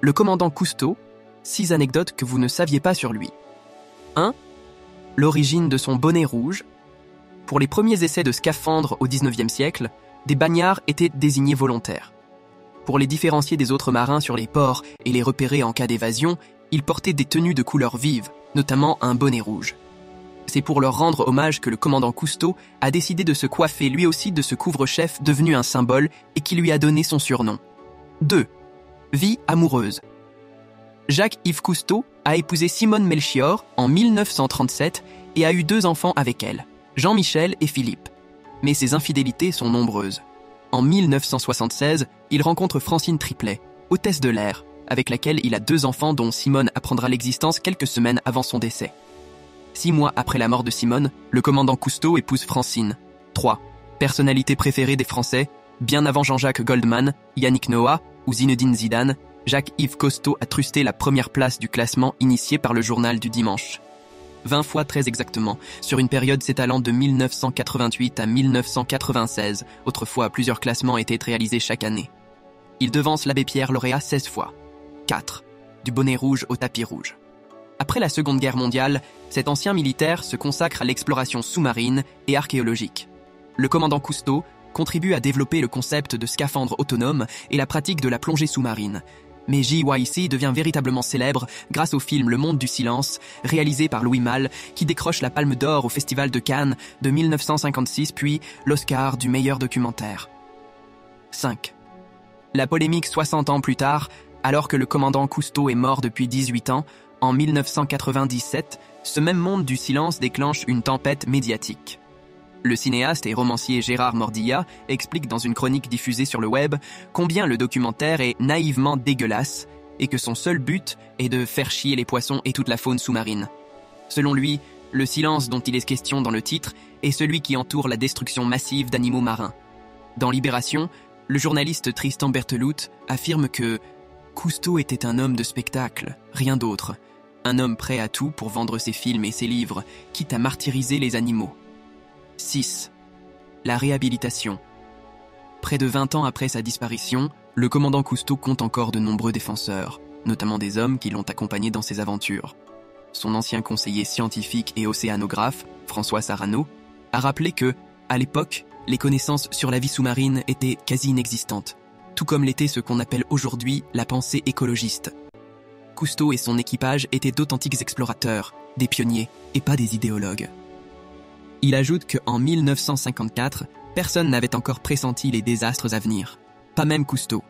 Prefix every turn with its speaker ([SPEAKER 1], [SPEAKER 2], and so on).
[SPEAKER 1] Le commandant Cousteau, 6 anecdotes que vous ne saviez pas sur lui. 1. L'origine de son bonnet rouge. Pour les premiers essais de scaphandres au XIXe siècle, des bagnards étaient désignés volontaires. Pour les différencier des autres marins sur les ports et les repérer en cas d'évasion, ils portaient des tenues de couleurs vives, notamment un bonnet rouge. C'est pour leur rendre hommage que le commandant Cousteau a décidé de se coiffer lui aussi de ce couvre-chef devenu un symbole et qui lui a donné son surnom. 2. Vie amoureuse. Jacques-Yves Cousteau a épousé Simone Melchior en 1937 et a eu 2 enfants avec elle, Jean-Michel et Philippe. Mais ses infidélités sont nombreuses. En 1976, il rencontre Francine Triplet, hôtesse de l'air, avec laquelle il a 2 enfants dont Simone apprendra l'existence quelques semaines avant son décès. 6 mois après la mort de Simone, le commandant Cousteau épouse Francine. 3. Personnalité préférée des Français, bien avant Jean-Jacques Goldman, Yannick Noah ou Zinedine Zidane, Jacques-Yves Cousteau a trusté la première place du classement initié par le journal du dimanche. 20 fois très exactement, sur une période s'étalant de 1988 à 1996. Autrefois, plusieurs classements étaient réalisés chaque année. Il devance l'abbé Pierre lauréat 16 fois. 4. Du bonnet rouge au tapis rouge. Après la Seconde Guerre mondiale, cet ancien militaire se consacre à l'exploration sous-marine et archéologique. Le commandant Cousteau contribue à développer le concept de scaphandre autonome et la pratique de la plongée sous-marine. Mais JYC devient véritablement célèbre grâce au film Le Monde du Silence, réalisé par Louis Malle, qui décroche la Palme d'Or au Festival de Cannes de 1956, puis l'Oscar du meilleur documentaire. 5. La polémique 60 ans plus tard, alors que le commandant Cousteau est mort depuis 18 ans, en 1997, ce même Monde du Silence déclenche une tempête médiatique. Le cinéaste et romancier Gérard Mordillat explique dans une chronique diffusée sur le web combien le documentaire est naïvement dégueulasse et que son seul but est de faire chier les poissons et toute la faune sous-marine. Selon lui, le silence dont il est question dans le titre est celui qui entoure la destruction massive d'animaux marins. Dans Libération, le journaliste Tristan Berteloot affirme que Cousteau était un homme de spectacle, rien d'autre. Un homme prêt à tout pour vendre ses films et ses livres, quitte à martyriser les animaux. 6. La réhabilitation. Près de 20 ans après sa disparition, le commandant Cousteau compte encore de nombreux défenseurs, notamment des hommes qui l'ont accompagné dans ses aventures. Son ancien conseiller scientifique et océanographe, François Sarano, a rappelé que, à l'époque, les connaissances sur la vie sous-marine étaient quasi inexistantes, tout comme l'était ce qu'on appelle aujourd'hui la pensée écologiste. Cousteau et son équipage étaient d'authentiques explorateurs, des pionniers et pas des idéologues. Il ajoute qu'en 1954, personne n'avait encore pressenti les désastres à venir, pas même Cousteau.